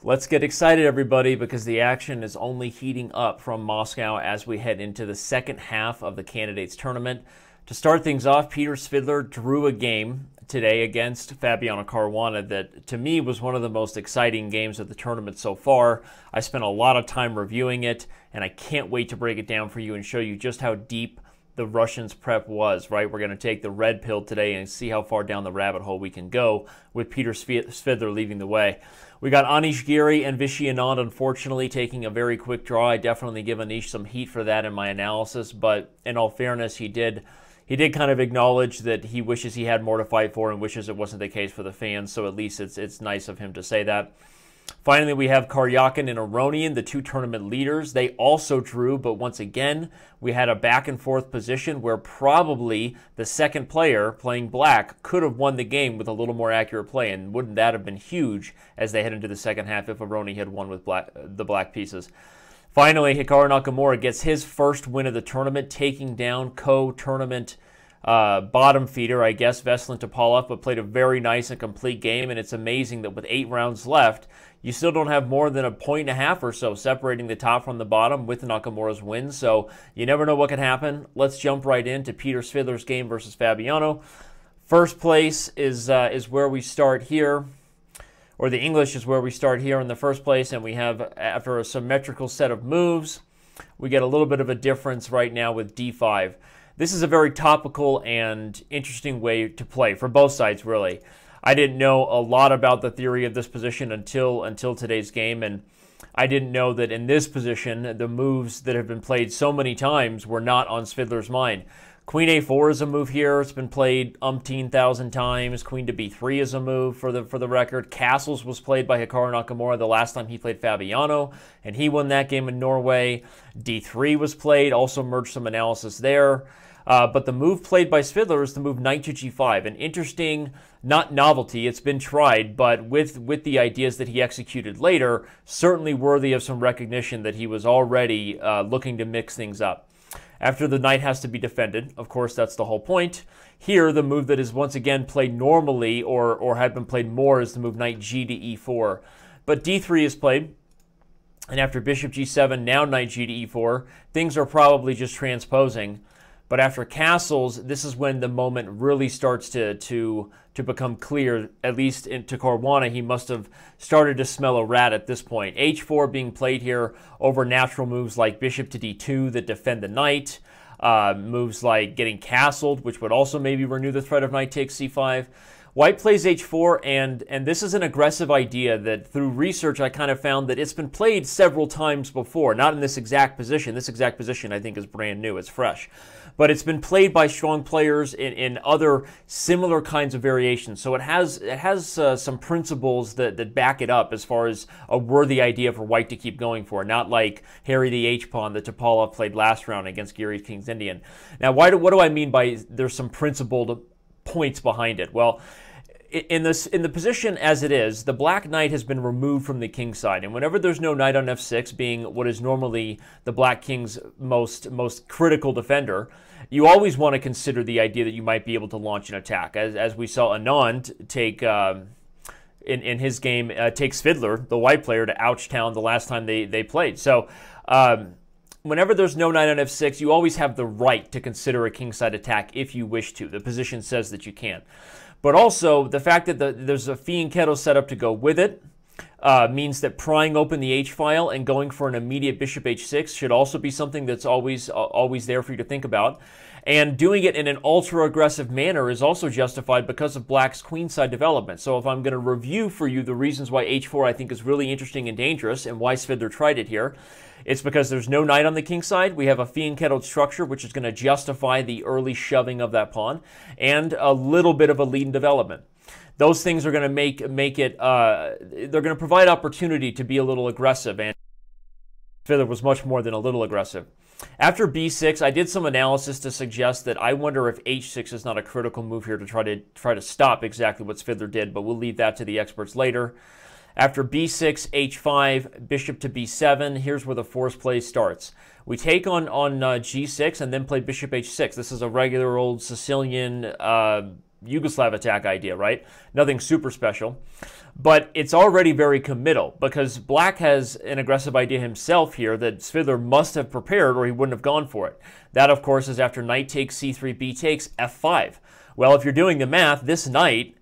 Let's get excited, everybody, because the action is only heating up from Moscow as we head into the second half of the candidates tournament. To start things off, Peter Svidler drew a game today against Fabiano Caruana that, to me, was one of the most exciting games of the tournament so far. I spent a lot of time reviewing it, and I can't wait to break it down for you and show you just how deep the Russians' prep was, right? We're going to take the red pill today and see how far down the rabbit hole we can go with Peter Svidler leading the way. We got Anish Giri and Vishy Anand, unfortunately, taking a very quick draw. I definitely give Anish some heat for that in my analysis, but in all fairness, he did kind of acknowledge that he wishes he had more to fight for and wishes it wasn't the case for the fans, so at least it's nice of him to say that. Finally, we have Karjakin and Aronian, the two tournament leaders. They also drew, but once again, we had a back-and-forth position where probably the second player, playing black, could have won the game with a little more accurate play, and wouldn't that have been huge as they head into the second half if Aronian had won with the black pieces. Finally, Hikaru Nakamura gets his first win of the tournament, taking down co-tournament bottom feeder, I guess, Veselin Topalov, but played a very nice and complete game, and it's amazing that with 8 rounds left, you still don't have more than a point and a half or so separating the top from the bottom with Nakamura's win, so you never know what can happen. Let's jump right into Peter Svidler's game versus Fabiano. First place is where we start here, or the English is where we start here in the first place, and we have, after a symmetrical set of moves, we get a little bit of a difference right now with d5. This is a very topical and interesting way to play for both sides, really. I didn't know a lot about the theory of this position until today's game, and I didn't know that in this position, the moves that have been played so many times were not on Svidler's mind. Queen a4 is a move here. It's been played umpteen thousand times. Queen to b3 is a move for the record. Castles was played by Hikaru Nakamura the last time he played Fabiano, and he won that game in Norway. d3 was played, also merged some analysis there. But the move played by Svidler is the move knight to g5. An interesting, not novelty, it's been tried, but with the ideas that he executed later, certainly worthy of some recognition that he was already looking to mix things up. After the knight has to be defended, of course, that's the whole point. Here, the move that is once again played normally or had been played more is the move knight g to e4. But d3 is played, and after bishop g7, now knight g to e4, things are probably just transposing. But after castles, this is when the moment really starts to become clear, at least to Caruana. He must have started to smell a rat at this point. h4 being played here over natural moves like bishop to d2 that defend the knight, moves like getting castled, which would also maybe renew the threat of knight takes c5. White plays h4, and this is an aggressive idea that through research I kind of found that it's been played several times before, not in this exact position. This exact position I think is brand new, it's fresh. But it's been played by strong players in other similar kinds of variations. So it has some principles that back it up as far as a worthy idea for white to keep going for, not like Harry the H-pawn that Topalov played last round against Giri's King's Indian. Now, what do I mean by there's some principled points behind it? Well, in the position as it is, the black knight has been removed from the king side, and whenever there's no knight on f6, being what is normally the black king's most critical defender, you always want to consider the idea that you might be able to launch an attack, as we saw Anand take in his game take Svidler, the white player, to Ouchtown the last time they played. So whenever there's no knight on f6, you always have the right to consider a kingside attack if you wish to. The position says that you can. But also, the fact that there's a fianchetto set up to go with it means that prying open the h-file and going for an immediate bishop h6 should also be something that's always there for you to think about. And doing it in an ultra-aggressive manner is also justified because of black's queenside development. So if I'm going to review for you the reasons why h4 I think is really interesting and dangerous and why Svidler tried it here, it's because there's no knight on the king side. We have a fianchettoed structure, which is going to justify the early shoving of that pawn, and a little bit of a lead in development. Those things are going to make it, they're going to provide opportunity to be a little aggressive, and Svidler was much more than a little aggressive. After b6, I did some analysis to suggest that I wonder if h6 is not a critical move here to try to stop exactly what Svidler did, but we'll leave that to the experts later. After b6, h5, bishop to b7, here's where the force play starts. We take on g6 and then play bishop h6. This is a regular old Sicilian Yugoslav attack idea, right? Nothing super special. But it's already very committal because Black has an aggressive idea himself here that Svidler must have prepared or he wouldn't have gone for it. That, of course, is after knight takes c3, b takes, f5. Well, if you're doing the math, this knight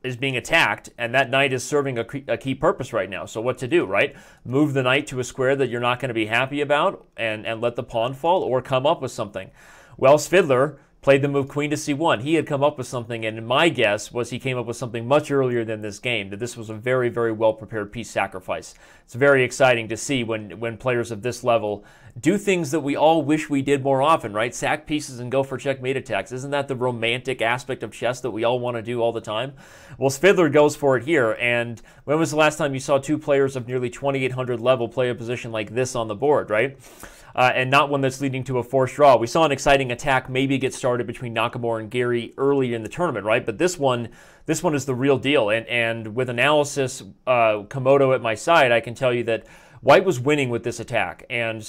is being attacked, and that knight is serving a key purpose right now. So what to do, right? Move the knight to a square that you're not going to be happy about and let the pawn fall, or come up with something. Well, Svidler played the move queen to c1. He had come up with something, and my guess was he came up with something much earlier than this game, that this was a very, very well-prepared piece sacrifice. It's very exciting to see when players of this level do things that we all wish we did more often, right? Sack pieces and go for checkmate attacks. Isn't that the romantic aspect of chess that we all want to do all the time? Well, Svidler goes for it here, and when was the last time you saw two players of nearly 2800 level play a position like this on the board, right? And not one that's leading to a forced draw. We saw an exciting attack maybe get started between Nakamura and Giri early in the tournament, right? But this one is the real deal. And with analysis, Komodo at my side, I can tell you that White was winning with this attack. And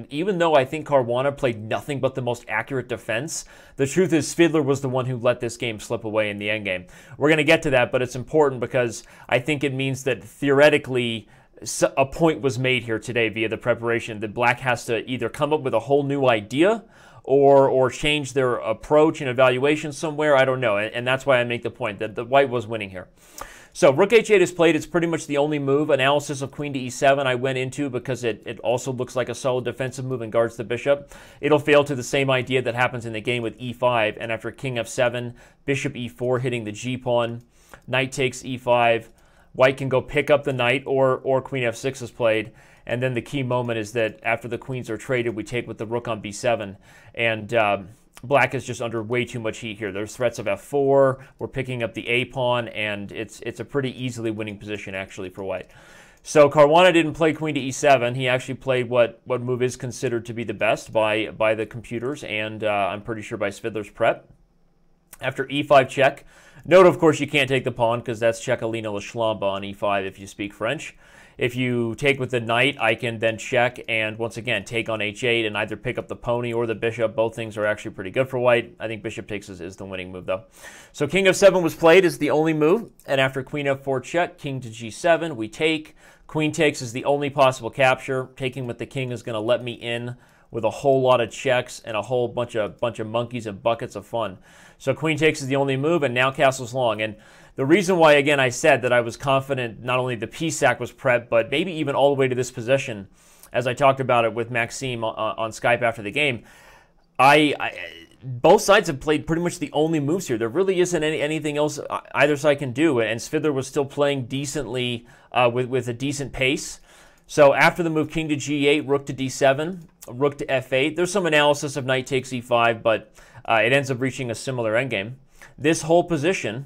even though I think Caruana played nothing but the most accurate defense, the truth is Svidler was the one who let this game slip away in the endgame. We're going to get to that, but it's important because I think it means that theoretically a point was made here today via the preparation that Black has to either come up with a whole new idea or change their approach and evaluation somewhere. I don't know, and that's why I make the point that the White was winning here. So rook h8 is played. It's pretty much the only move. Analysis of queen to e7 I went into because it also looks like a solid defensive move and guards the bishop. It'll fail to the same idea that happens in the game with e5, and after king f7, bishop e4 hitting the g-pawn, knight takes e5, White can go pick up the knight, or queen f6 is played, and then the key moment is that after the queens are traded, we take with the rook on b7, and Black is just under way too much heat here. There's threats of f4, we're picking up the a-pawn, and it's a pretty easily winning position, actually, for White. So Caruana didn't play queen to e7. He actually played what move is considered to be the best by the computers, and I'm pretty sure by Svidler's prep. After e5 check, note, of course, you can't take the pawn because that's Chekalina La Schlamba on e5 if you speak French. If you take with the knight, I can then check and, once again, take on h8 and either pick up the pony or the bishop. Both things are actually pretty good for White. I think bishop takes is the winning move, though. So king f7 was played as the only move, and after queen f4 check, king to g7, we take. Queen takes is the only possible capture. Taking with the king is going to let me in with a whole lot of checks and a whole bunch of monkeys and buckets of fun. So queen takes is the only move, and now castle's long. And the reason why, again, I said that I was confident not only the piece sack was prepped, but maybe even all the way to this position, as I talked about it with Maxime on Skype after the game, both sides have played pretty much the only moves here. There really isn't anything else either side can do, and Svidler was still playing decently with a decent pace. So after the move king to g8, rook to d7, rook to f8, there's some analysis of knight takes e5, but it ends up reaching a similar endgame. This whole position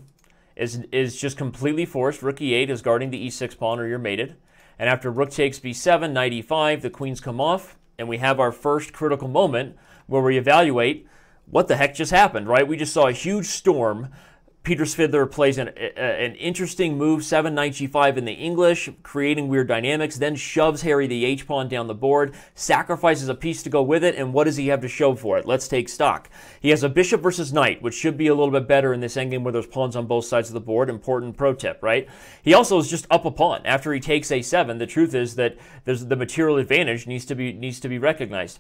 is just completely forced. Rook e8 is guarding the e6 pawn, or you're mated. And after rook takes b7, knight e5, the queens come off, and we have our first critical moment where we evaluate what the heck just happened, right? We just saw a huge storm. Peter Svidler plays an interesting move, 7 knight g5 in the English, creating weird dynamics, then shoves Harry the h-pawn down the board, sacrifices a piece to go with it, and what does he have to show for it? Let's take stock. He has a bishop versus knight, which should be a little bit better in this endgame where there's pawns on both sides of the board. Important pro tip, right? He also is just up a pawn. After he takes a7, the truth is that there's the material advantage needs to be recognized.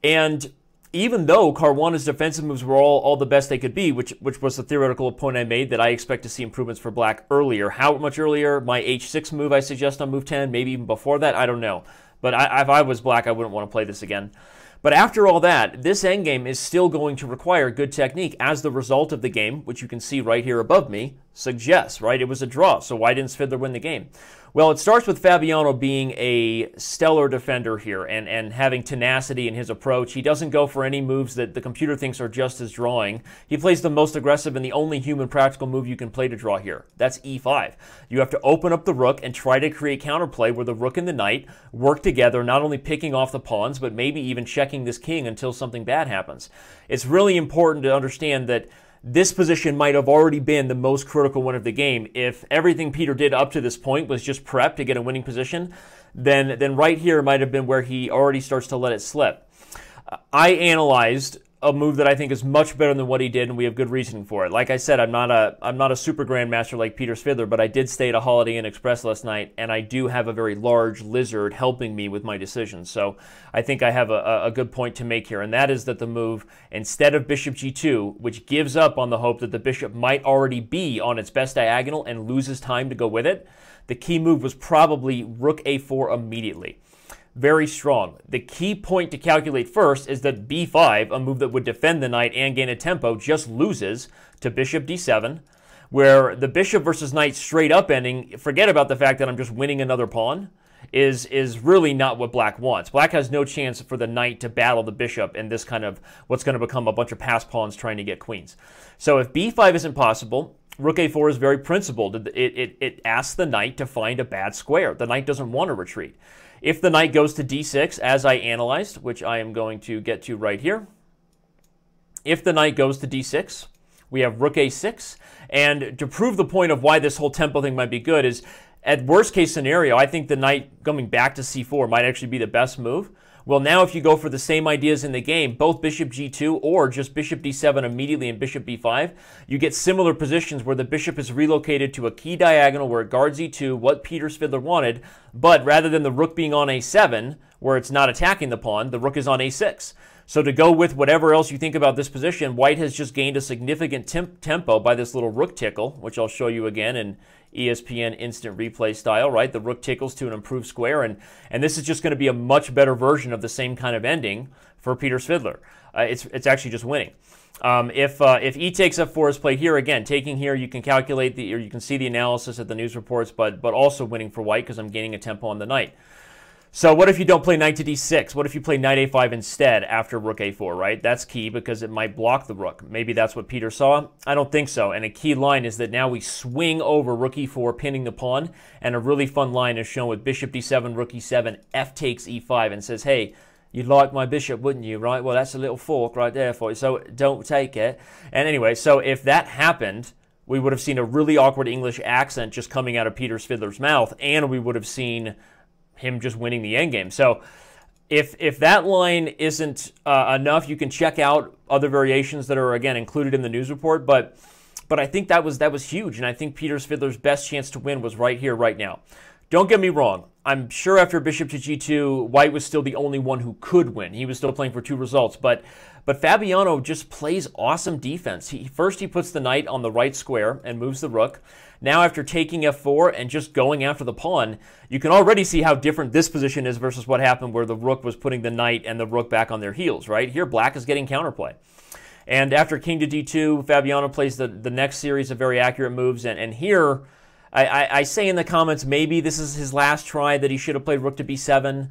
And even though Caruana's defensive moves were all the best they could be, which was the theoretical point I made, that I expect to see improvements for Black earlier. How much earlier? My h6 move I suggest on move 10, maybe even before that, I don't know. But if I was Black, I wouldn't want to play this again. But after all that, this endgame is still going to require good technique, as the result of the game, which you can see right here above me, suggests, right? It was a draw, so why didn't Svidler win the game? Well, it starts with Fabiano being a stellar defender here and having tenacity in his approach. He doesn't go for any moves that the computer thinks are just his drawing. He plays the most aggressive and the only human practical move you can play to draw here. That's e5. You have to open up the rook and try to create counterplay where the rook and the knight work together, not only picking off the pawns, but maybe even checking this king until something bad happens. It's really important to understand that this position might have already been the most critical one of the game. If everything Peter did up to this point was just prep to get a winning position, then right here might have been where he already starts to let it slip. I analyzed a move that I think is much better than what he did, and we have good reasoning for it. Like I said, I'm not a super grandmaster like Peter Svidler, but I did stay at a Holiday Inn Express last night, and I do have a very large lizard helping me with my decisions. So I think I have a good point to make here, and that is that the move, instead of bishop g2, which gives up on the hope that the bishop might already be on its best diagonal and loses time to go with it, the key move was probably rook a4 immediately. Very strong. The key point to calculate first is that b5, a move that would defend the knight and gain a tempo, just loses to bishop d7, where the bishop versus knight straight up ending, forget about the fact that I'm just winning another pawn, is really not what black wants. Black has no chance for the knight to battle the bishop in this kind of what's going to become a bunch of passed pawns trying to get queens. So if b5 isn't possible, rook a4 is very principled. It asks the knight to find a bad square. The knight doesn't want to retreat. If the knight goes to d6, as I analyzed, which I am going to get to right here, if the knight goes to d6, we have rook a6. And to prove the point of why this whole tempo thing might be good is, at worst case scenario, I think the knight coming back to c4 might actually be the best move. Well, now if you go for the same ideas in the game, both bishop g2 or just bishop d7 immediately and bishop b5, you get similar positions where the bishop is relocated to a key diagonal where it guards e2, what Peter Svidler wanted, but rather than the rook being on a7, where it's not attacking the pawn, the rook is on a6. So to go with whatever else you think about this position, white has just gained a significant tempo by this little rook tickle, which I'll show you again in ESPN instant replay style, right? The rook tickles to an improved square, and this is just going to be a much better version of the same kind of ending for Peter Svidler. It's actually just winning. If e takes f4 is played here, again, taking here, you can calculate or you can see the analysis at the news reports, but also winning for white because I'm gaining a tempo on the knight. So what if you don't play knight to d6? What if you play knight a5 instead after rook a4, right? That's key because it might block the rook. Maybe that's what Peter saw. I don't think so. And a key line is that now we swing over rook e4, pinning the pawn. And a really fun line is shown with bishop d7, rook e7, f takes e5, and says, hey, you'd like my bishop, wouldn't you, right? Well, that's a little fork right there for you, so don't take it. And anyway, so if that happened, we would have seen a really awkward English accent just coming out of Peter Svidler's mouth, and we would have seen him just winning the endgame. So if that line isn't enough, you can check out other variations that are, again, included in the news report. But I think that was huge, and I think Peter Svidler's best chance to win was right here, right now. Don't get me wrong. I'm sure after bishop to g2, white was still the only one who could win. He was still playing for 2 results. But Fabiano just plays awesome defense. First he puts the knight on the right square and moves the rook. Now after taking f4 and just going after the pawn, you can already see how different this position is versus what happened where the rook was putting the knight and the rook back on their heels, right? Here black is getting counterplay. And after king to d2, Fabiano plays the next series of very accurate moves. And here, I say in the comments, maybe this is his last try, that he should have played rook to b7.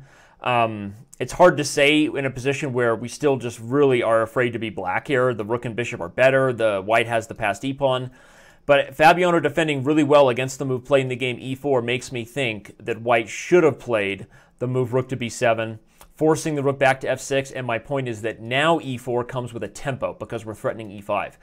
It's hard to say in a position where we still just really are afraid to be black here. The rook and bishop are better. The white has the passed e-pawn. But Fabiano defending really well against the move played in the game e4 makes me think that white should have played the move rook to b7, forcing the rook back to f6. And my point is that now e4 comes with a tempo because we're threatening e5.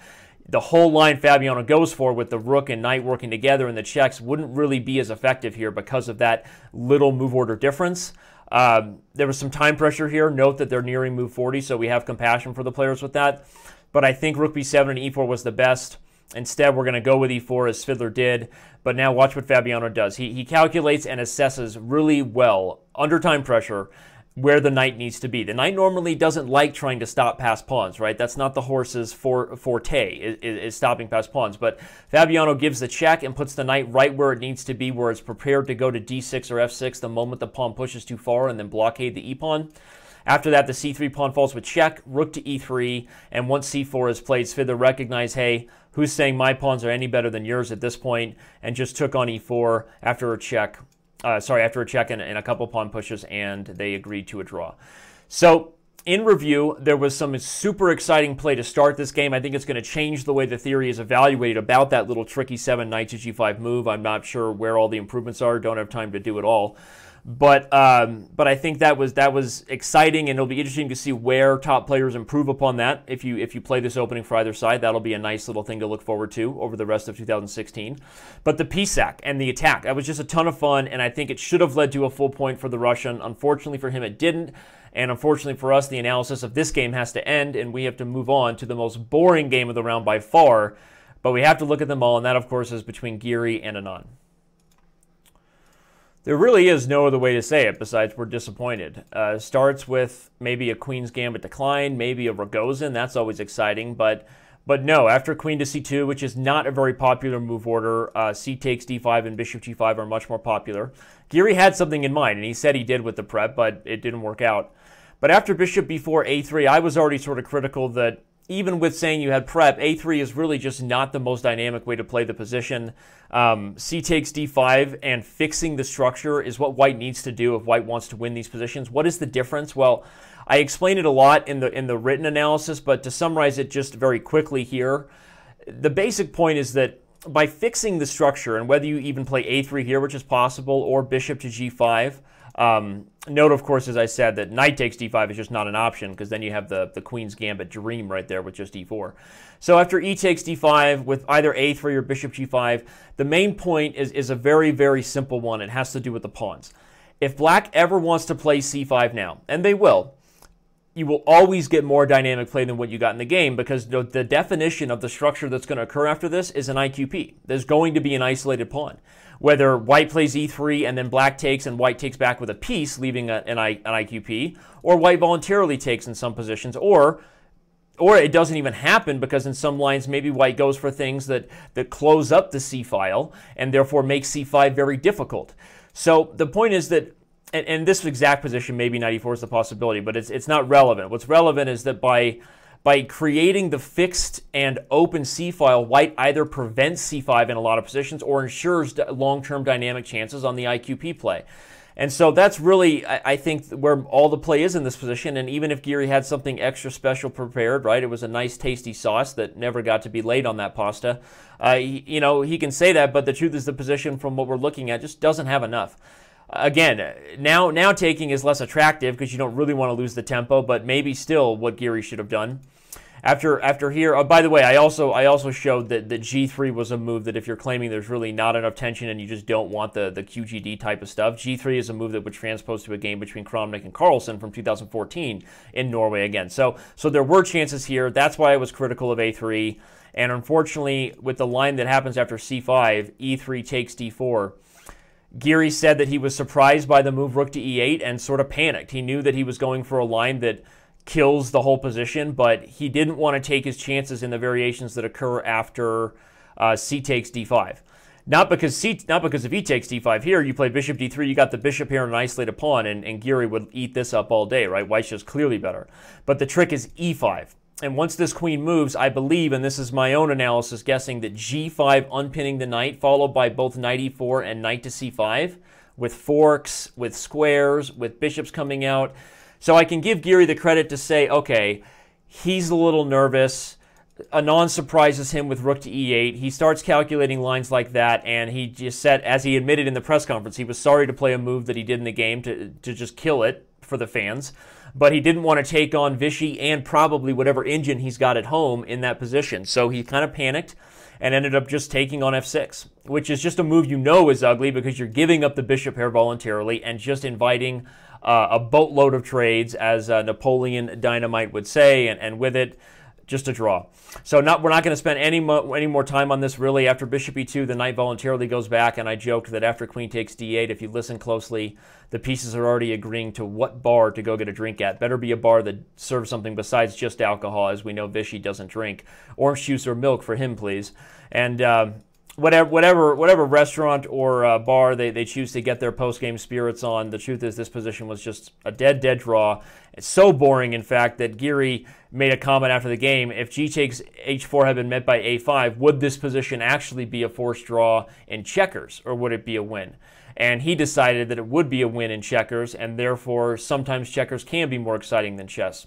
The whole line Fabiano goes for with the rook and knight working together in the checks wouldn't really be as effective here because of that little move order difference. There was some time pressure here. Note that they're nearing move 40, so we have compassion for the players with that. But I think rook b7 and e4 was the best. Instead, we're going to go with e4 as Svidler did. But now watch what Fabiano does. He calculates and assesses really well, under time pressure, where the knight needs to be. The knight normally doesn't like trying to stop past pawns, right? That's not the horse's forte, is stopping past pawns. But Fabiano gives the check and puts the knight right where it needs to be, where it's prepared to go to d6 or f6 the moment the pawn pushes too far and then blockade the e-pawn. After that, the c3 pawn falls with check, rook to e3, and once c4 is played, Svidler recognized, hey, who's saying my pawns are any better than yours at this point, and just took on e4 after a check. After a check and a couple pawn pushes, and they agreed to a draw. So, in review, there was some super exciting play to start this game. I think it's going to change the way the theory is evaluated about that little tricky 7 knight to g5 move. I'm not sure where all the improvements are. Don't have time to do it all. But I think that was exciting, and it'll be interesting to see where top players improve upon that. If you play this opening for either side, that'll be a nice little thing to look forward to over the rest of 2016. But the piece sack and the attack, that was just a ton of fun, and I think it should have led to a full point for the Russian. Unfortunately for him, it didn't. And unfortunately for us, the analysis of this game has to end, and we have to move on to the most boring game of the round by far. But we have to look at them all, and that, of course, is between Giri and Anand. There really is no other way to say it besides we're disappointed. Starts with maybe a Queen's Gambit decline, maybe a Rogozin. That's always exciting, but no. After Queen to C2, which is not a very popular move order, C takes D5 and Bishop G5 are much more popular. Giri had something in mind, and he said he did with the prep, but it didn't work out. But after Bishop B4, A3, I was already sort of critical that even with saying you had prep, A3 is really just not the most dynamic way to play the position. C takes D5 and fixing the structure is what White needs to do if White wants to win these positions. What is the difference? Well, I explained it a lot in the written analysis, but to summarize it just very quickly here, the basic point is that by fixing the structure, and whether you even play A3 here, which is possible, or Bishop to G5, note, of course, as I said, that Knight takes D5 is just not an option, because then you have the Queen's Gambit dream right there with just D4. So after E takes D5 with either A3 or Bishop G5, the main point is a very, very simple one. It has to do with the pawns. If Black ever wants to play C5 now, and they will, you will always get more dynamic play than what you got in the game, because the definition of the structure that's going to occur after this is an IQP. There's going to be an isolated pawn. Whether White plays E3 and then Black takes and White takes back with a piece, leaving an IQP, or White voluntarily takes in some positions, or it doesn't even happen because in some lines maybe White goes for things that close up the C file and therefore make C5 very difficult. So the point is that, and this exact position, maybe Knight E4 is the possibility, but it's not relevant. What's relevant is that by creating the fixed and open C file, White either prevents C5 in a lot of positions or ensures long-term dynamic chances on the IQP play. And so that's really, I think, where all the play is in this position. And even if Giri had something extra special prepared, right, it was a nice tasty sauce that never got to be laid on that pasta. He can say that, but the truth is the position from what we're looking at just doesn't have enough. Again, now taking is less attractive because you don't really want to lose the tempo, but maybe still what Giri should have done. After here, oh, by the way, I also showed that G3 was a move that if you're claiming there's really not enough tension and you just don't want the QGD type of stuff, G3 is a move that would transpose to a game between Kramnik and Carlsen from 2014 in Norway again. So there were chances here. That's why I was critical of A3. And unfortunately, with the line that happens after C5, E3 takes D4, Giri said that he was surprised by the move Rook to E8 and sort of panicked. He knew that he was going for a line that kills the whole position, but he didn't want to take his chances in the variations that occur after C takes D5. Not because if he takes D5 here, you play Bishop D3, you got the bishop here and an isolated pawn, and Giri would eat this up all day, right? White's just clearly better. But the trick is E5. And once this queen moves, I believe, and this is my own analysis guessing, that G5 unpinning the knight, followed by both Knight E4 and Knight to C5, with forks, with squares, with bishops coming out. So I can give Giri the credit to say, okay, he's a little nervous. Anand surprises him with Rook to E8. He starts calculating lines like that, and he just said, as he admitted in the press conference, he was sorry to play a move that he did in the game to just kill it for the fans. But he didn't want to take on Vishy and probably whatever engine he's got at home in that position. So he kind of panicked and ended up just taking on F6, which is just a move you know is ugly because you're giving up the bishop pair voluntarily and just inviting a boatload of trades, as Napoleon Dynamite would say, and with it, just a draw. So we're not going to spend any more time on this, really. After Bishop E2, the knight voluntarily goes back, and I joked that after Queen takes D8, if you listen closely, the pieces are already agreeing to what bar to go get a drink at. Better be a bar that serves something besides just alcohol, as we know Vishy doesn't drink. Orange juice or milk for him, please. And whatever restaurant or bar they choose to get their post-game spirits on, the truth is this position was just a dead draw. It's so boring, in fact, that Giri made a comment after the game, if G takes H4 had been met by A5, would this position actually be a forced draw in checkers, or would it be a win? And he decided that it would be a win in checkers, and therefore sometimes checkers can be more exciting than chess.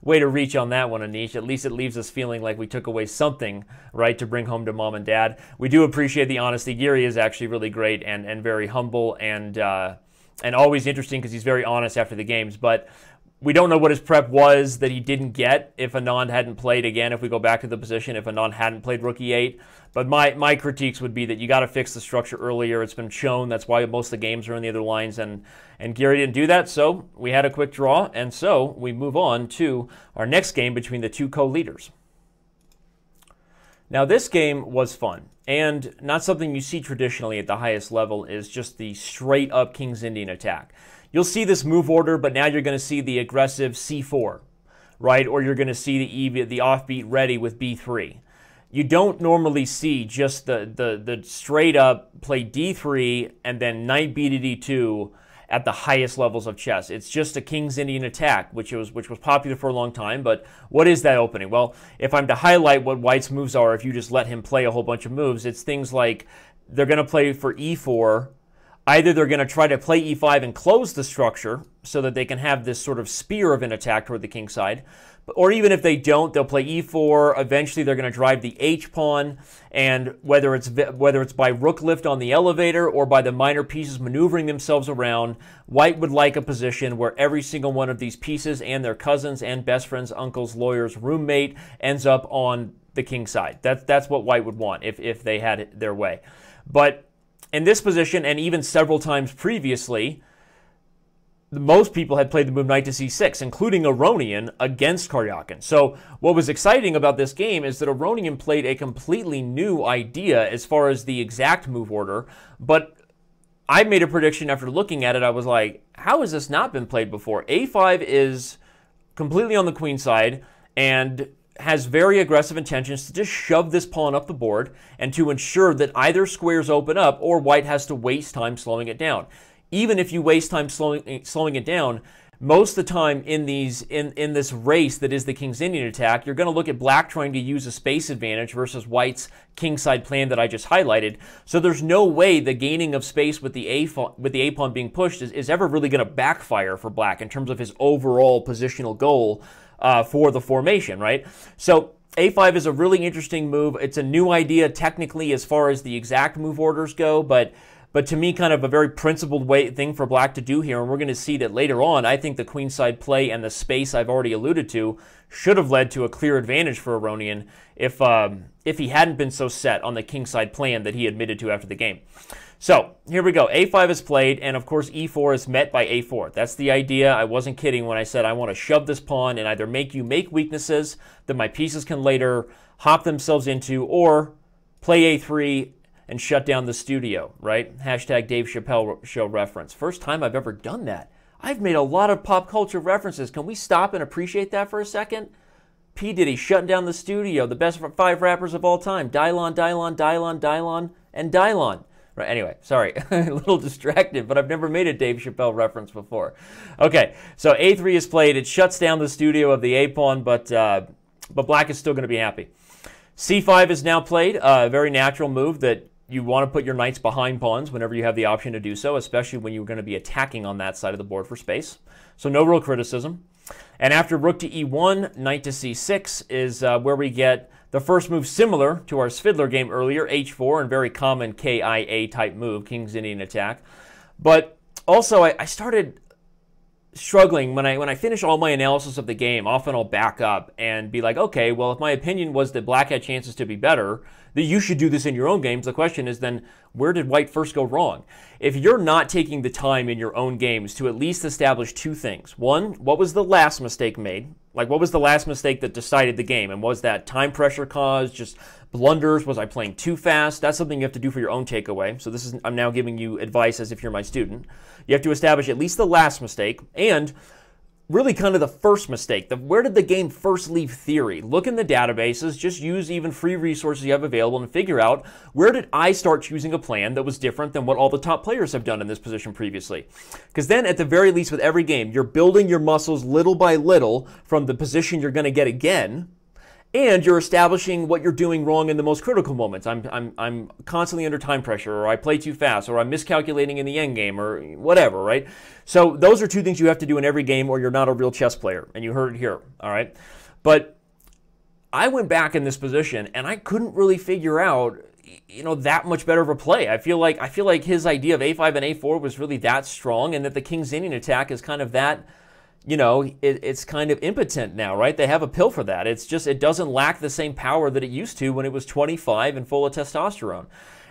Way to reach on that one, Anish. At least it leaves us feeling like we took away something, right, to bring home to mom and dad. We do appreciate the honesty. Giri is actually really great and very humble and always interesting because he's very honest after the games. But We don't know what his prep was that he didn't get if Anand hadn't played. Again, if we go back to the position, if Anand hadn't played Rook E8. But my critiques would be that you got to fix the structure earlier. It's been shown that's why most of the games are in the other lines, and Giri didn't do that, so we had a quick draw, and so we move on to our next game between the two co-leaders. Now, this game was fun, and not something you see traditionally at the highest level is just the straight-up King's Indian attack. You'll see this move order, but now you're going to see the aggressive C4, right? Or you're going to see the offbeat ready with B3. You don't normally see just the straight-up play D3 and then knight B to D2 at the highest levels of chess. It's just a King's Indian attack, which was popular for a long time. But what is that opening? Well, if I'm to highlight what White's moves are, if you just let him play a whole bunch of moves, it's things like they're going to play for E4. Either they're going to try to play E5 and close the structure so that they can have this sort of spear of an attack toward the king side. Or even if they don't, they'll play E4. Eventually, they're going to drive the H-pawn. And whether it's by rook lift on the elevator or by the minor pieces maneuvering themselves around, White would like a position where every single one of these pieces and their cousins and best friends, uncles, lawyers, roommate ends up on the king side. That's what White would want if they had it their way. But in this position, and even several times previously, most people had played the move knight to c6, including Aronian against Karjakin. So what was exciting about this game is that Aronian played a completely new idea as far as the exact move order, but I made a prediction after looking at it. I was like, how has this not been played before? A5 is completely on the queen side and has very aggressive intentions to just shove this pawn up the board and to ensure that either squares open up or White has to waste time slowing it down. Even if you waste time slowing it down, most of the time in this race that is the King's Indian attack, you're going to look at Black trying to use a space advantage versus White's kingside plan that I just highlighted. So there's no way the gaining of space with the A-pawn being pushed is ever really going to backfire for Black in terms of his overall positional goal for the formation, right? So A5 is a really interesting move. It's a new idea technically as far as the exact move orders go, but to me, kind of a very principled thing for Black to do here, and we're going to see that later on. I think the queenside play and the space I've already alluded to should have led to a clear advantage for Aronian if he hadn't been so set on the kingside plan that he admitted to after the game. So here we go. A5 is played, and of course E4 is met by A4. That's the idea. I wasn't kidding when I said I want to shove this pawn and either make you make weaknesses that my pieces can later hop themselves into, or play A3 and shut down the studio, right? Hashtag Dave Chappelle show reference. First time I've ever done that. I've made a lot of pop culture references. Can we stop and appreciate that for a second? P. Diddy shutting down the studio. The best 5 rappers of all time. Dylon, Dylon, Dylon, Dylon, and Dylon. Right, anyway, sorry, a little distracted, but I've never made a Dave Chappelle reference before. Okay, so A3 is played. It shuts down the studio of the A-pawn, but Black is still going to be happy. C5 is now played, a very natural move that you want to put your knights behind pawns whenever you have the option to do so, especially when you're going to be attacking on that side of the board for space. So no real criticism. And after rook to E1, knight to C6 is where we get the first move similar to our Svidler game earlier, H4, and very common KIA type move, King's Indian attack. But also I started struggling when I finish all my analysis of the game. Often I'll back up and be like, okay, well, if my opinion was that Black had chances to be better, that you should do this in your own games. The question is then, where did White first go wrong? If you're not taking the time in your own games to at least establish 2 things. One, what was the last mistake made? Like, what was the last mistake that decided the game? And was that time pressure caused, just blunders? Was I playing too fast? That's something you have to do for your own takeaway. So this is, I'm now giving you advice as if you're my student. You have to establish at least the last mistake, and really kind of the first mistake. Where did the game first leave theory? Look in the databases, just use even free resources you have available and figure out, where did I start choosing a plan that was different than what all the top players have done in this position previously? Because then at the very least with every game, you're building your muscles little by little from the position you're going to get again, and you're establishing what you're doing wrong in the most critical moments. I'm constantly under time pressure, or I play too fast, or I'm miscalculating in the endgame, or whatever, right? So those are 2 things you have to do in every game, or you're not a real chess player, and you heard it here, all right? But I went back in this position, and I couldn't really figure out, that much better of a play. I feel like his idea of A5 and A4 was really that strong, and that the King's Indian attack is kind of that you know, it's kind of impotent now, right? They have a pill for that. It's just, it doesn't lack the same power that it used to when it was 25 and full of testosterone.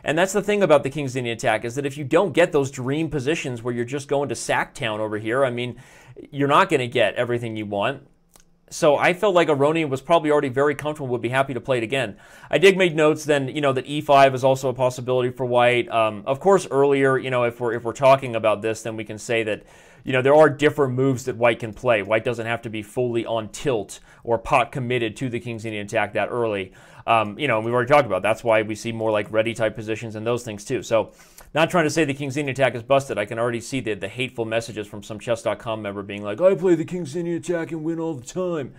And that's the thing about the King's Indian attack, is that if you don't get those dream positions where you're just going to sack town over here, I mean, you're not going to get everything you want. So I felt like Aronian was probably already very comfortable, would be happy to play it again. I did make notes then, you know, that e5 is also a possibility for white. Of course, earlier, you know, if we're talking about this, then we can say that, you know, there are different moves that white can play. White doesn't have to be fully on tilt or pot committed to the King's Indian attack that early. You know, we've already talked about that's why we see more like ready type positions and those things too. So not trying to say the King's Indian attack is busted. I can already see the hateful messages from some Chess.com member being like, I play the King's Indian attack and win all the time.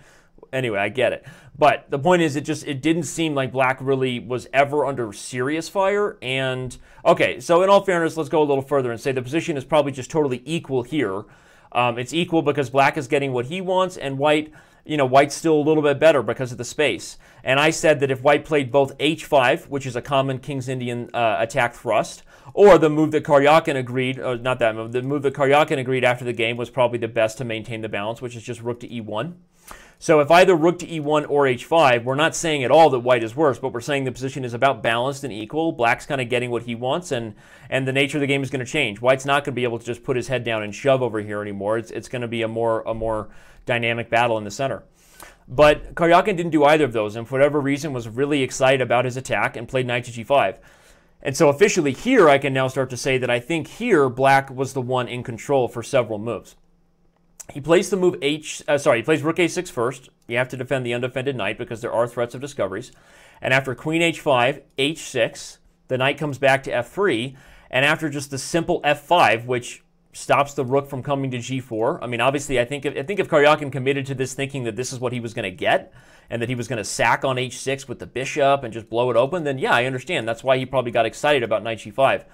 Anyway, I get it. But the point is, it didn't seem like black really was ever under serious fire. And, okay, so in all fairness, let's go a little further and say the position is probably just totally equal here. It's equal because black is getting what he wants, and white, you know, white's still a little bit better because of the space. And I said that if white played both h5, which is a common King's Indian attack thrust, or the move that Karjakin agreed, or not that move, the move that Karjakin agreed after the game was probably the best to maintain the balance, which is just rook to e1. So if either rook to e1 or h5, we're not saying at all that white is worse, but we're saying the position is about balanced and equal. Black's kind of getting what he wants, and the nature of the game is going to change. White's not going to be able to just put his head down and shove over here anymore. It's going to be a more dynamic battle in the center. But Karjakin didn't do either of those, and for whatever reason was really excited about his attack and played knight to g5. And so officially here, I can now start to say that I think here black was the one in control for several moves. He plays the move he plays rook a6 first. You have to defend the undefended knight because there are threats of discoveries. And after queen h5, h6, the knight comes back to f3. And after just the simple f5, which stops the rook from coming to g4. I mean, obviously, I think if Karjakin committed to this thinking that this is what he was going to get, and that he was going to sack on h6 with the bishop and just blow it open, then yeah, I understand. That's why he probably got excited about knight g5.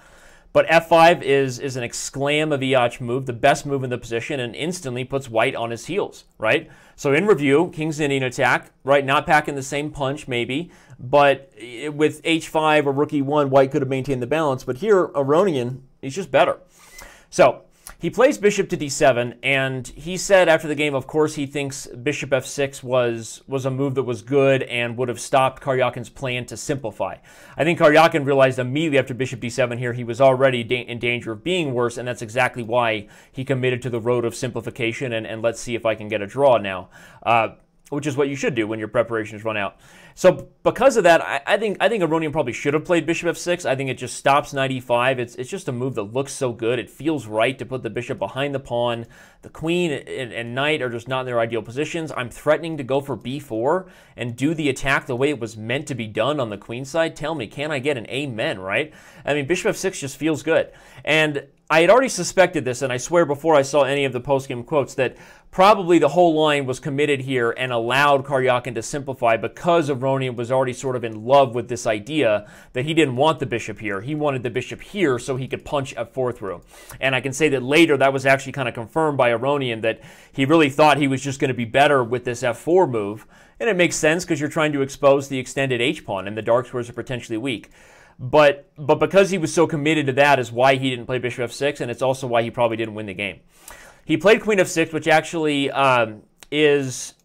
But f5 is an exclamavich move, the best move in the position, and instantly puts white on his heels, right? So in review, King's Indian attack, right, not packing the same punch maybe, but with h5 or rook e1, white could have maintained the balance. But here, Aronian, he's just better. So he plays bishop to d7, and he said after the game, of course, he thinks bishop f6 was a move that was good and would have stopped Karjakin's plan to simplify. I think Karjakin realized immediately after bishop d7 here he was already in danger of being worse, and that's exactly why he committed to the road of simplification, and let's see if I can get a draw now, which is what you should do when your preparations run out. So because of that, I think Aronian probably should have played bishop f6. I think it just stops knight e5. It's just a move that looks so good. It feels right to put the bishop behind the pawn. The queen and knight are just not in their ideal positions. I'm threatening to go for b4 and do the attack the way it was meant to be done on the queen side. Tell me, can I get an amen, right? I mean, bishop f6 just feels good. And I had already suspected this, and I swear before I saw any of the post-game quotes, that probably the whole line was committed here and allowed Karjakin to simplify because Aronian was already sort of in love with this idea that he didn't want the bishop here. He wanted the bishop here so he could punch f4 through. And I can say that later that was actually kind of confirmed by Aronian that he really thought he was just going to be better with this f4 move. And it makes sense because you're trying to expose the extended h-pawn and the dark squares are potentially weak. But because he was so committed to that is why he didn't play bishop f6, and it's also why he probably didn't win the game. He played queen f6, which actually is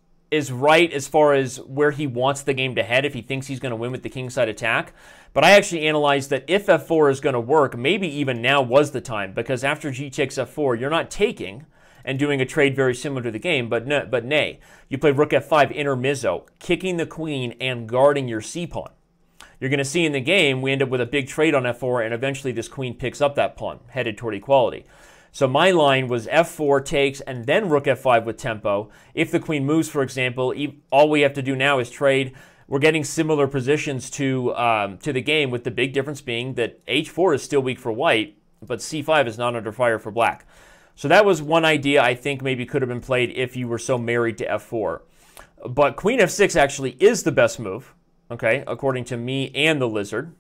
right as far as where he wants the game to head if he thinks he's going to win with the kingside attack. But I actually analyzed that if f4 is going to work, maybe even now was the time, because after g takes f4, you're not taking and doing a trade very similar to the game, but nay. You play rook f5 intermezzo, kicking the queen and guarding your c-pawn. You're going to see in the game, we end up with a big trade on f4, and eventually this queen picks up that pawn, headed toward equality. So my line was f4 takes, and then rook f5 with tempo. If the queen moves, for example, all we have to do now is trade. We're getting similar positions to the game, with the big difference being that h4 is still weak for white, but c5 is not under fire for black. So that was one idea I think maybe could have been played if you were so married to f4. But queen f6 actually is the best move. Okay, according to me and the lizard.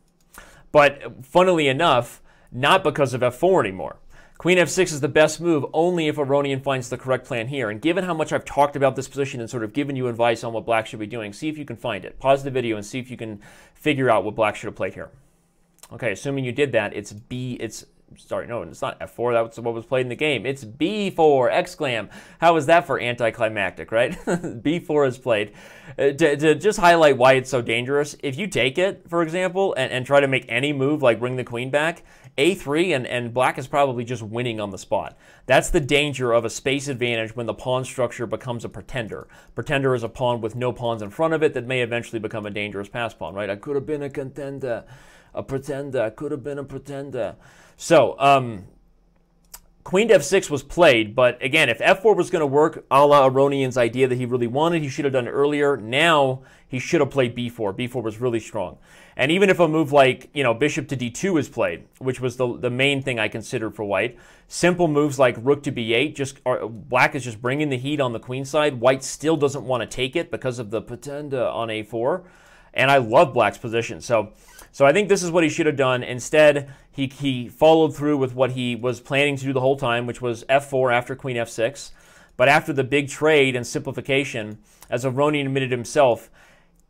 But funnily enough, not because of f4 anymore. Queen f6 is the best move only if Aronian finds the correct plan here. And given how much I've talked about this position and sort of given you advice on what black should be doing, see if you can find it. Pause the video and see if you can figure out what black should have played here. Okay, assuming you did that, it's sorry, no, it's not F4. That's what was played in the game. It's B4, exclam. How is that for anticlimactic, right? B4 is played. To just highlight why it's so dangerous, if you take it, for example, and try to make any move like bring the queen back, A3 and black is probably just winning on the spot. That's the danger of a space advantage when the pawn structure becomes a pretender. Pretender is a pawn with no pawns in front of it that may eventually become a dangerous pass pawn, right? I could have been a contender, a pretender, I could have been a pretender. So, queen to f6 was played, but again, if f4 was going to work, a la Aronian's idea that he really wanted, he should have done it earlier. Now, he should have played b4. b4 was really strong. And even if a move like, bishop to d2 is played, which was the main thing I considered for white, simple moves like rook to b8, black is just bringing the heat on the queen side. White still doesn't want to take it because of the pretender on a4. And I love black's position. So I think this is what he should have done. Instead, he followed through with what he was planning to do the whole time, which was f4 after queen f6. But after the big trade and simplification, as Aronian admitted himself,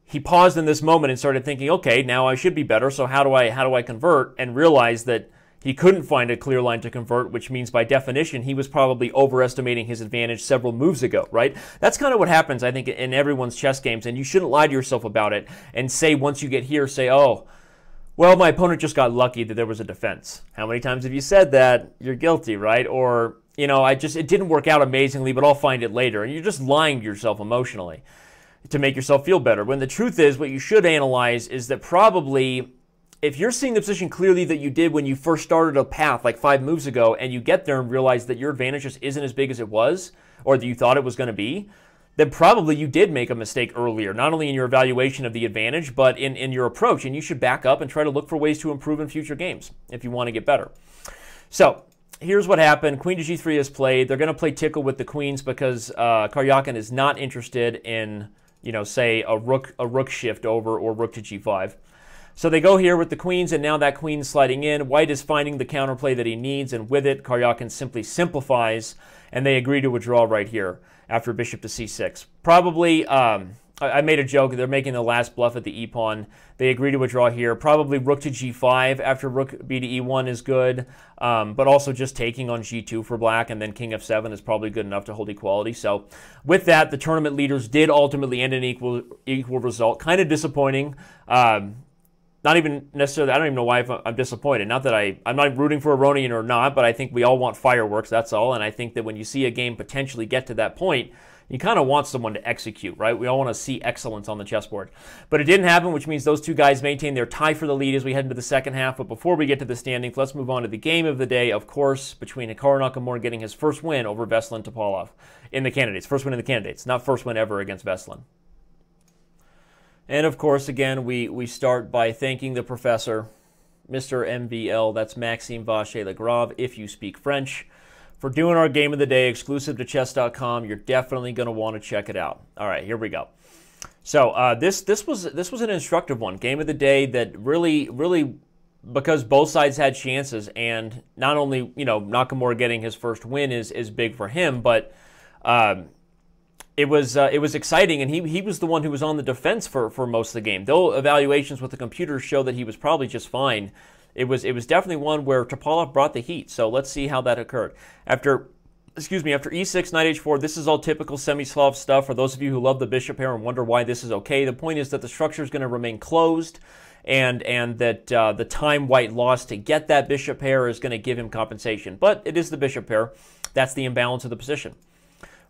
he paused in this moment and started thinking, okay, now I should be better, so how do I convert? And realized that he couldn't find a clear line to convert, which means by definition he was probably overestimating his advantage several moves ago, right? That's kind of what happens, I think, in everyone's chess games, and you shouldn't lie to yourself about it and say once you get here, say, oh, well, my opponent just got lucky that there was a defense. How many times have you said that? You're guilty, right? Or, it didn't work out amazingly, but I'll find it later. And you're just lying to yourself emotionally to make yourself feel better. When the truth is, what you should analyze is that probably, if you're seeing the position clearly that you did when you first started a path like 5 moves ago, and you get there and realize that your advantage just isn't as big as it was, or that you thought it was going to be, then probably you did make a mistake earlier, not only in your evaluation of the advantage, but in your approach. And you should back up and try to look for ways to improve in future games if you want to get better. So here's what happened. Queen to g3 is played. They're going to play tickle with the queens because Karjakin is not interested in, say a rook shift over or rook to g5. So they go here with the queens, and now that queen's sliding in. White is finding the counterplay that he needs, and with it, Karjakin simply simplifies, and they agree to a draw right here after bishop to c6. Probably, I made a joke, they're making the last bluff at the e-pawn. They agree to a draw here. Probably rook to g5 after rook b to e1 is good, but also just taking on g2 for black, and then king f7 is probably good enough to hold equality. So with that, the tournament leaders did ultimately end an equal result. Kind of disappointing. Not even necessarily, I don't even know why I'm disappointed. Not that I'm not rooting for Aronian or not, but I think we all want fireworks, that's all. And I think that when you see a game potentially get to that point, you kind of want someone to execute, right? We all want to see excellence on the chessboard. But it didn't happen, which means those two guys maintain their tie for the lead as we head into the second half. But before we get to the standings, let's move on to the game of the day, of course, between Hikaru Nakamura getting his first win over Veselin Topalov in the candidates. First win in the candidates, not first win ever against Veselin. And of course, again, we start by thanking the professor, Mr. MVL, that's Maxime Vacher-Lagrave, if you speak French, for doing our game of the day exclusive to Chess.com. You're definitely going to want to check it out. All right, here we go. So this was an instructive one, game of the day that really, because both sides had chances, and not only Nakamura getting his first win is big for him, but it was exciting, and he was the one who was on the defense for most of the game. Though evaluations with the computer show that he was probably just fine, it was definitely one where Topalov brought the heat. So let's see how that occurred. After e6, knight h4, this is all typical semi-Slav stuff. For those of you who love the bishop pair and wonder why this is okay, the point is that the structure is going to remain closed, and that the time white lost to get that bishop pair is going to give him compensation. But it is the bishop pair. That's the imbalance of the position.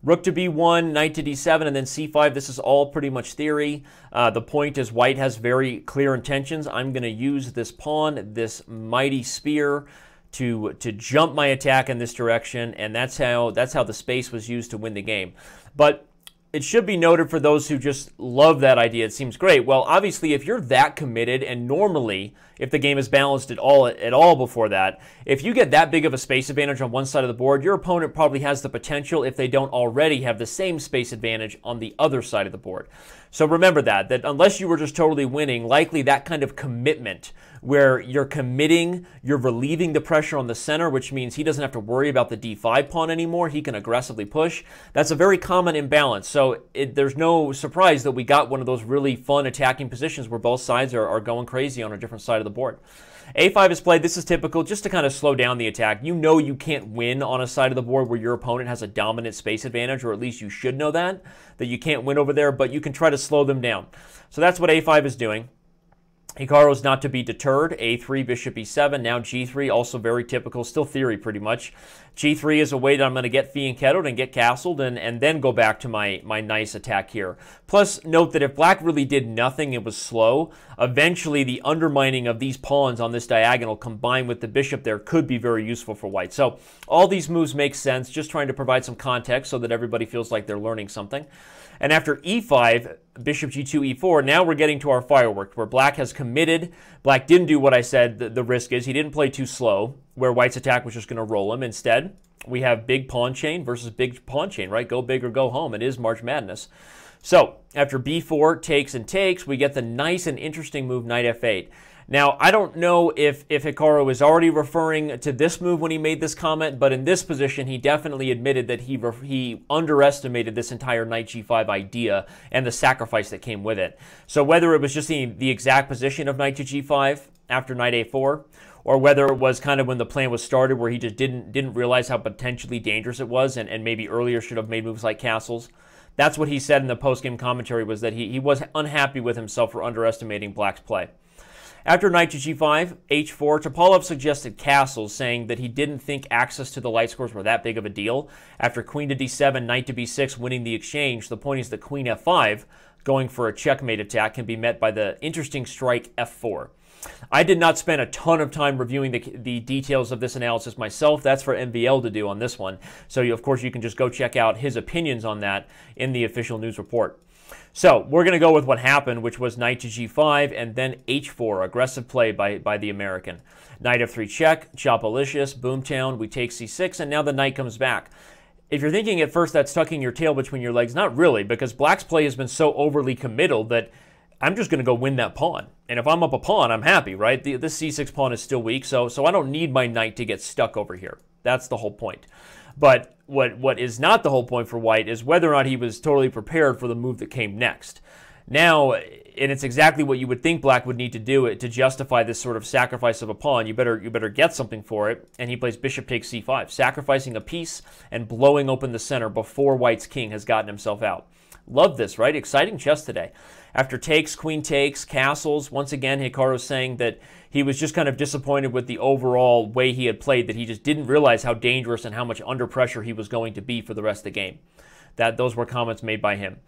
Rook to b1, knight to d7, and then c5. This is all pretty much theory. The point is white has very clear intentions. I'm going to use this pawn, this mighty spear, to jump my attack in this direction, and that's how the space was used to win the game. But it should be noted for those who just love that idea, it seems great. Well, obviously, if you're that committed, and normally, if the game is balanced at all before that, if you get that big of a space advantage on one side of the board, your opponent probably has the potential, if they don't already have the same space advantage on the other side of the board. So remember that unless you were just totally winning, likely that kind of commitment where you're committing, you're relieving the pressure on the center, which means he doesn't have to worry about the d5 pawn anymore. He can aggressively push. That's a very common imbalance. So there's no surprise that we got one of those really fun attacking positions where both sides are going crazy on a different side of the board. A5 is played. This is typical just to kind of slow down the attack. You know you can't win on a side of the board where your opponent has a dominant space advantage, or at least you should know that you can't win over there, but you can try to slow them down. So that's what A5 is doing. Hikaru is not to be deterred. A3, bishop e7, now G3, also very typical, still theory pretty much. G3 is a way that I'm going to get fianchettoed and get castled and then go back to my nice attack here. Plus, note that if black really did nothing, it was slow, eventually the undermining of these pawns on this diagonal combined with the bishop there could be very useful for white. So all these moves make sense, just trying to provide some context so that everybody feels like they're learning something. And after e5, bishop g2, e4, now we're getting to our fireworks, where black has committed. Black didn't do what I said the risk is. He didn't play too slow, where white's attack was just going to roll him. Instead, we have big pawn chain versus big pawn chain, right? Go big or go home. It is March Madness. So after b4 takes and takes, we get the nice and interesting move knight f8. Now, I don't know if Hikaru is already referring to this move when he made this comment, but in this position, he definitely admitted that he underestimated this entire knight g5 idea and the sacrifice that came with it. So whether it was just the exact position of knight to g5 after knight a4, or whether it was kind of when the plan was started where he just didn't realize how potentially dangerous it was and maybe earlier should have made moves like castles, that's what he said in the post-game commentary, was that he was unhappy with himself for underestimating black's play. After knight to g5, h4, Topalov suggested castles, saying that he didn't think access to the light scores were that big of a deal. After queen to d7, knight to b6, winning the exchange, the point is that queen f5, going for a checkmate attack, can be met by the interesting strike f4. I did not spend a ton of time reviewing the details of this analysis myself. That's for MVL to do on this one. So, of course, you can just go check out his opinions on that in the official news report. So we're going to go with what happened, which was knight to g5 and then h4, aggressive play by the American. Knight f3 check, chopalicious, boomtown, we take c6, and now the knight comes back. If you're thinking at first that's tucking your tail between your legs, not really, because black's play has been so overly committal that I'm just going to go win that pawn. And if I'm up a pawn, I'm happy, right? This c6 pawn is still weak, so I don't need my knight to get stuck over here. That's the whole point. But what is not the whole point for white is whether or not he was totally prepared for the move that came next. Now, and it's exactly what you would think black would need to do it to justify this sort of sacrifice of a pawn. You better get something for it, and he plays bishop takes c5, sacrificing a piece and blowing open the center before white's king has gotten himself out. Love this, right? Exciting chess today. After takes, queen takes, castles, once again, Hikaru saying that he was just kind of disappointed with the overall way he had played, that he just didn't realize how dangerous and how much under pressure he was going to be for the rest of the game. Those were comments made by him.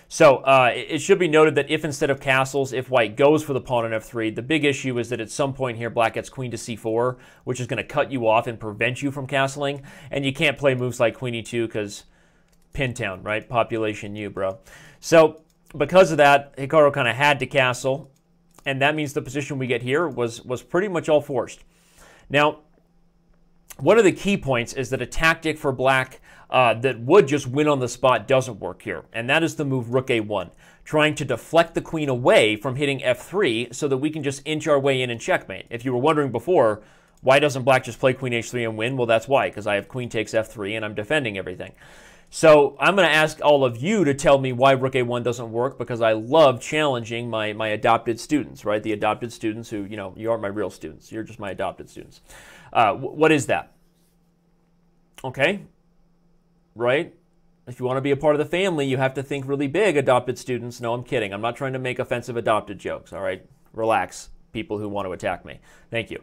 So it should be noted that if instead of castles, if white goes for the pawn on f3, the big issue is that at some point here black gets queen to c4, which is going to cut you off and prevent you from castling, and you can't play moves like queen e2 because Pintown, right? Population U, bro. So because of that, Hikaru kind of had to castle, and that means the position we get here was pretty much all forced. Now, one of the key points is that a tactic for black that would just win on the spot doesn't work here, and that is the move rook a1, trying to deflect the queen away from hitting f3 so that we can just inch our way in and checkmate. If you were wondering before, why doesn't black just play queen h3 and win? Well, that's why, because I have queen takes f3 and I'm defending everything. So I'm going to ask all of you to tell me why rook a1 doesn't work, because I love challenging my adopted students, right? The adopted students who, you aren't my real students. You're just my adopted students. What is that? Okay, right? If you want to be a part of the family, you have to think really big, adopted students. No, I'm kidding. I'm not trying to make offensive adopted jokes, all right? Relax, people who want to attack me. Thank you.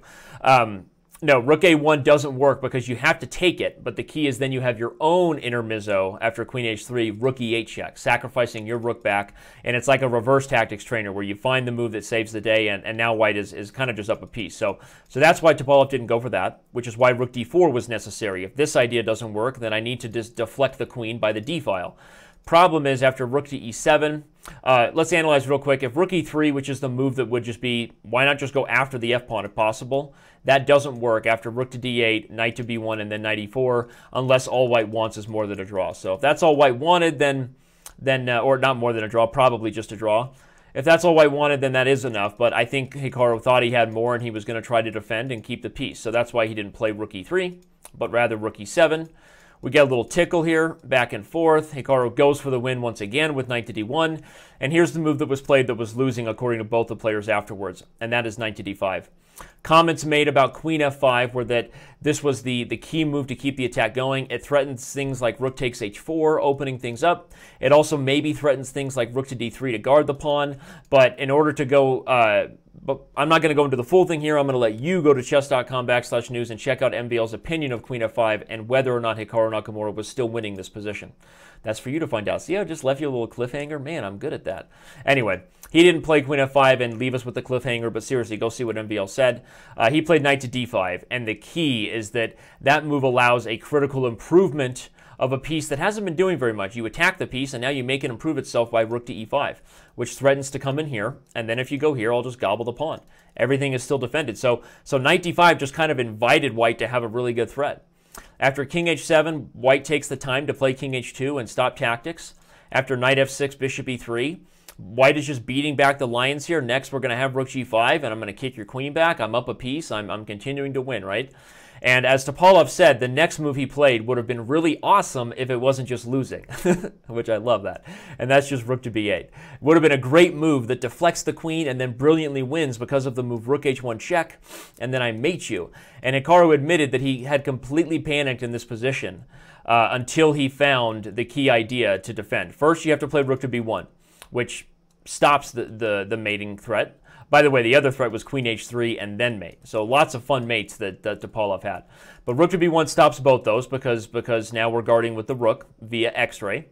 No, rook a1 doesn't work because you have to take it, but the key is then you have your own intermezzo after queen h3, rook e8 check, sacrificing your rook back, and it's like a reverse tactics trainer where you find the move that saves the day, and now white is kind of just up a piece. So that's why Topalov didn't go for that, which is why rook d4 was necessary. If this idea doesn't work, then I need to just deflect the queen by the d file. Problem is, after rook to e7, let's analyze real quick. If rook e3, which is the move that would just be, why not just go after the f-pawn if possible? That doesn't work after rook to d8, knight to b1, and then knight e4, unless all white wants is more than a draw. So if that's all white wanted, then or not more than a draw, probably just a draw. If that's all white wanted, then that is enough, but I think Hikaru thought he had more and he was going to try to defend and keep the piece. So that's why he didn't play rook e3, but rather rook e7. We get a little tickle here, back and forth. Hikaru goes for the win once again with knight to d1. And here's the move that was played that was losing according to both the players afterwards, and that is knight to d5. Comments made about queen f5 were that this was the key move to keep the attack going. It threatens things like rook takes h4, opening things up. It also maybe threatens things like rook to d3 to guard the pawn. But in order to go, but I'm not going to go into the full thing here. I'm going to let you go to chess.com/news and check out MVL's opinion of queen f5 and whether or not Hikaru Nakamura was still winning this position. That's for you to find out. See, I just left you a little cliffhanger? Man, I'm good at that. Anyway, he didn't play queen f5 and leave us with the cliffhanger, but seriously, go see what MVL said. He played knight to d5, and the key is that that move allows a critical improvement of a piece that hasn't been doing very much. You attack the piece, and now you make it improve itself by rook to e5, which threatens to come in here, and then if you go here, I'll just gobble the pawn. Everything is still defended. So knight d5 just kind of invited white to have a really good threat. After king h7, white takes the time to play king h2 and stop tactics. After knight f6, bishop e3, white is just beating back the lions here. Next, we're going to have rook g5, and I'm going to kick your queen back. I'm up a piece. I'm continuing to win, right? And as Topalov said, the next move he played would have been really awesome if it wasn't just losing, which I love that. And that's just rook to b8. Would have been a great move that deflects the queen and then brilliantly wins because of the move rook h1 check, and then I mate you. And Hikaru admitted that he had completely panicked in this position until he found the key idea to defend. First, you have to play rook to b1, which stops the mating threat. By the way, the other threat was queen h3 and then mate. So lots of fun mates that Topalov had. But rook to b1 stops both those because now we're guarding with the rook via x-ray.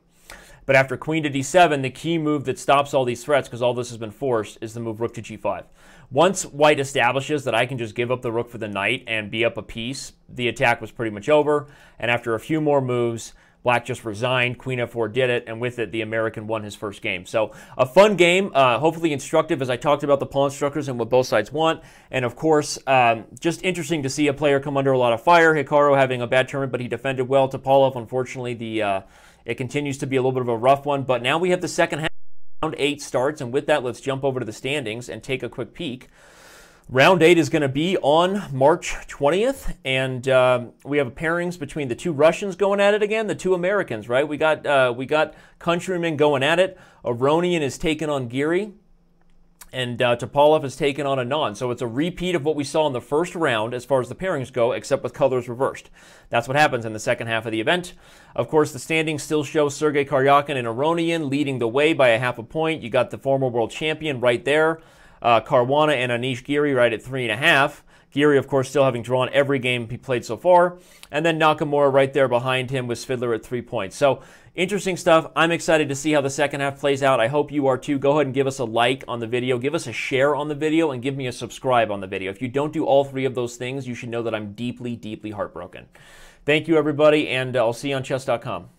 But after queen to d7, the key move that stops all these threats, because all this has been forced, is the move rook to g5. Once white establishes that I can just give up the rook for the knight and be up a piece, the attack was pretty much over. And after a few more moves, black just resigned, queen f4 did it, and with it, the American won his first game. So a fun game, hopefully instructive as I talked about the pawn structures and what both sides want. And of course, just interesting to see a player come under a lot of fire. Hikaru having a bad tournament, but he defended well. Topalov, unfortunately, it continues to be a little bit of a rough one. But now we have the second half. Round 8 starts, and with that, let's jump over to the standings and take a quick peek. Round 8 is going to be on March 20th, and we have pairings between the two Russians going at it again, the two Americans, right? We got countrymen going at it. Aronian is taking on Giri, and Topalov is taking on Anand. So it's a repeat of what we saw in the first round as far as the pairings go, except with colors reversed. That's what happens in the second half of the event. Of course, the standings still show Sergey Karjakin and Aronian leading the way by a half a point. You got the former world champion right there. Caruana and Anish Giri right at 3.5. Giri, of course, still having drawn every game he played so far. And then Nakamura right there behind him with Svidler at 3 points. So interesting stuff. I'm excited to see how the second half plays out. I hope you are too. Go ahead and give us a like on the video. Give us a share on the video and give me a subscribe on the video. If you don't do all three of those things, you should know that I'm deeply, deeply heartbroken. Thank you, everybody, and I'll see you on Chess.com.